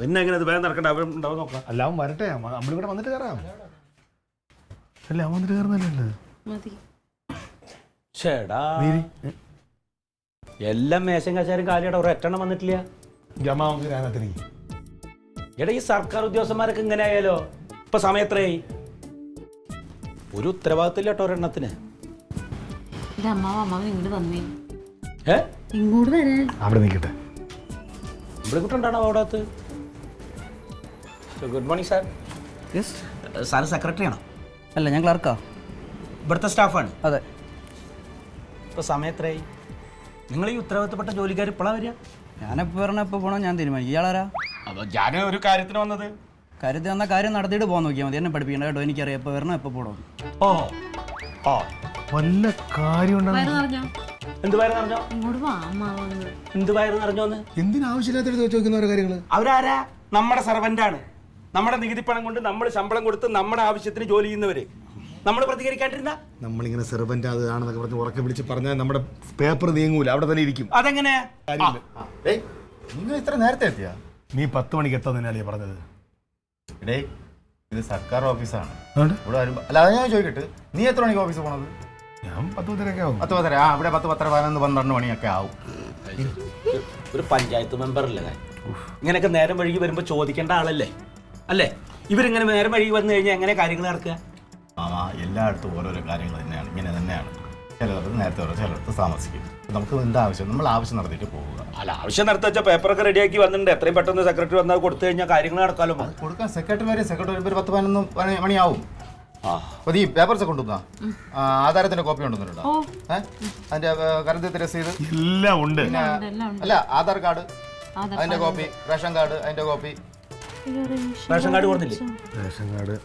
പിന്നെ എങ്ങനെ ഇത് വേഗം നടക്കണ്ട അവൻ ഉണ്ടാവും നോക്കാം. അല്ല അവൻ വരട്ടെ, നമ്മളിവിടെ വന്നിട്ട് കയറാം. അല്ല അവൻ വന്നിട്ട് കയറുന്നല്ലേ ചേടാ എല്ലാം മേശം കച്ചാരും കാലിയുടെ ഒരു എട്ടെണ്ണം വന്നിട്ടില്ല. എടാ ഈ സർക്കാർ ഉദ്യോഗസ്ഥന്മാരൊക്കെ ഇങ്ങനെ ആയാലോ? ഇപ്പൊ സമയത്രയായി? ഒരു ഉത്തരവാദിത്തമില്ല കേട്ടോ ഒരെണ്ണത്തിന്. അവിടെ നിൽക്കട്ടെ. ഇവിടെ കുട്ടുണ്ടാണോ അവിടെ? Good morning sir. Sir secretary ആണോ? അല്ല, ഞാൻ ക്ലർക്കാ. ഇവിടുത്തെ സ്റ്റാഫാണ്. അതെ. ഇപ്പൊ സമയത്രയായി? നിങ്ങൾ ഈ ഉത്തരവാദിത്തപ്പെട്ട ജോലിക്കാർ ഇപ്പോഴാണ് വരിക? ഞാനെപ്പോൾ വരണം, എപ്പോൾ പോകണം ഞാൻ തീരുമാനിക്കും. ഇയാളാരാ? അപ്പോൾ ഞാൻ ഒരു കാര്യത്തിന് വന്നത്. കാര്യത്തിൽ വന്ന കാര്യം നടത്തിയിട്ട് പോകാൻ നോക്കിയാൽ മതി. എന്നെ പഠിപ്പിക്കണ്ട കേട്ടോ. എനിക്കറിയാം എപ്പോൾ വരണം എപ്പോൾ പോകണം. ഓ ഓ വല്ല കാര്യം എന്ത് വയറ് നിറഞ്ഞോ? എന്ത് വയറ് നിറഞ്ഞോന്ന് എന്തിനാവശ്യമില്ലാത്ത ചോദിക്കുന്ന ഓരോ കാര്യങ്ങള്. അവരാരാ? നമ്മുടെ സർവന്റാണ്. നമ്മുടെ നികുതി പണം കൊണ്ട് നമ്മൾ ശമ്പളം കൊടുത്ത് നമ്മുടെ ആവശ്യത്തിന് ജോലി ചെയ്യുന്നവര്. നമ്മൾ പ്രതികരിക്കാണ്ടിരുന്ന നമ്മളിങ്ങനെ സെർവന്റ് അതാണെന്നൊക്കെ പറഞ്ഞ് ഉറക്കെ വിളിച്ച് പറഞ്ഞാൽ നമ്മുടെ പേപ്പർ നീങ്ങൂല, അവിടെ തന്നെ ഇരിക്കും. അതെങ്ങനെ? നിങ്ങൾ ഇത്ര നേരത്തെ എത്തിയാ? നീ 10 മണിക്ക് എത്താന്നല്ലേ പറഞ്ഞത്? ഇടേ, ഇത് സർക്കാർ ഓഫീസാണ്. ഇവിടെ വരുമ്പോ അല്ല, അത് ഞാൻ ചോദിക്കട്ടെ, നീ എത്ര മണിക്ക് ഓഫീസിൽ പോണത്? ഞാൻ 10:30 ആവും. 10:30. ആ, ഇവിടെ 10, 10, 11, 12 മണിയൊക്കെ ആവും. ഒരു പഞ്ചായത്ത് മെമ്പറല്ലേ ഞാൻ? ഇങ്ങനെയൊക്കെ നേരം വഴുകി വരുമ്പോ ചോദിക്കേണ്ട ആളല്ലേ അല്ലേ? ഇവരിങ്ങനെ നേരം വഴുകി വന്നു കഴിഞ്ഞാൽ എങ്ങനെ കാര്യങ്ങൾ നടക്കുക? എല്ലായിടത്തും ഓരോരോ കാര്യങ്ങൾ തന്നെയാണ്, ഇങ്ങനെ തന്നെയാണ്. ചിലർക്ക് നേരത്തെ വരും, ചിലർക്ക് താമസിക്കും. നമുക്ക് എന്താ ആവശ്യം? നമ്മൾ ആവശ്യം നടത്തിയിട്ട് പോവുക. അല്ല, ആവശ്യം നടത്തി വെച്ചാൽ പേപ്പറൊക്കെ റെഡിയാക്കി വന്നിട്ടുണ്ട്. എത്രയും പെട്ടെന്ന് സെക്രട്ടറി വന്നാൽ കൊടുത്തു കഴിഞ്ഞാൽ കാര്യങ്ങൾ നടക്കാമല്ലോ. കൊടുക്കാൻ സെക്രട്ടറി വരുമ്പോൾ 10, 11 മണിയാവും. അപ്പോൾ ഈ പേപ്പർസ് കൊണ്ടുവന്നാ ആധാരത്തിന്റെ കോപ്പി കൊണ്ടുവന്നിട്ടുണ്ടോ? അതിന്റെ കരുതൽ രസീത് എല്ലാം ഉണ്ട്. പിന്നെ അല്ല, ആധാർ കാർഡ് അതിന്റെ കോപ്പി, റേഷൻ കാർഡ് അതിന്റെ കോപ്പി. റേഷൻ കാർഡ് കൊടുത്തില്ലേ? റേഷൻ കാർഡ്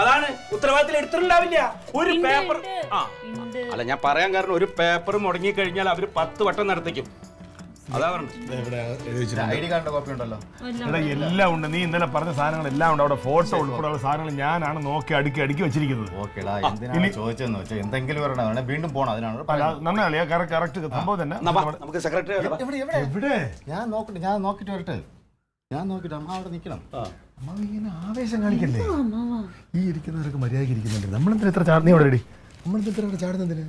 അതാണ് ഉത്തരവാദിത്തത്തിൽ എടുത്തിട്ടുണ്ടാവില്ല. ഒരു പേപ്പർ അല്ല, ഞാൻ പറയാൻ കാരണം ഒരു പേപ്പർ മുടങ്ങി കഴിഞ്ഞാൽ അവര് 10 വട്ടം നടത്തിക്കും. അതാ പറഞ്ഞത്. ID കാർഡിന്റെ കോപ്പി ഉണ്ടല്ലോ. എല്ലാം ഉണ്ട്. നീ ഇന്നലെ പറഞ്ഞ സാധനങ്ങളെല്ലാം ഉണ്ട്. അവിടെ ഫോട്ടോ ഉൾപ്പെടെയുള്ള സാധനങ്ങൾ ഞാനാണ് നോക്കി അടുക്കി വെച്ചിരിക്കുന്നത്. ഓക്കേടാ, എന്തിനാണ് ചോദിച്ചതെന്ന് വെച്ചാൽ എന്തെങ്കിലും ഒരെണ്ണം വീണ്ടും പോകണം. അതിനാണ് കറക്റ്റ് സംഭവം തന്നെ. നമുക്ക് സെക്രട്ടറി എവിടെ? ഞാൻ നോക്കിട്ട് വരട്ടെ. അമ്മ അവിടെ നിൽക്കണം. അമ്മ ഇങ്ങനെ ആവേശം കാണിക്കല്ലേ? ഈ ഇരിക്കുന്നവരൊക്കെ മര്യാദയ്ക്ക് ഇരിക്കുന്നുണ്ട്. നമ്മളെന്തിനാ ഇത്ര ചാടുന്നേ? അവിടെ റെഡി. നമ്മളെന്തിനാ ചാടുന്നതിന്?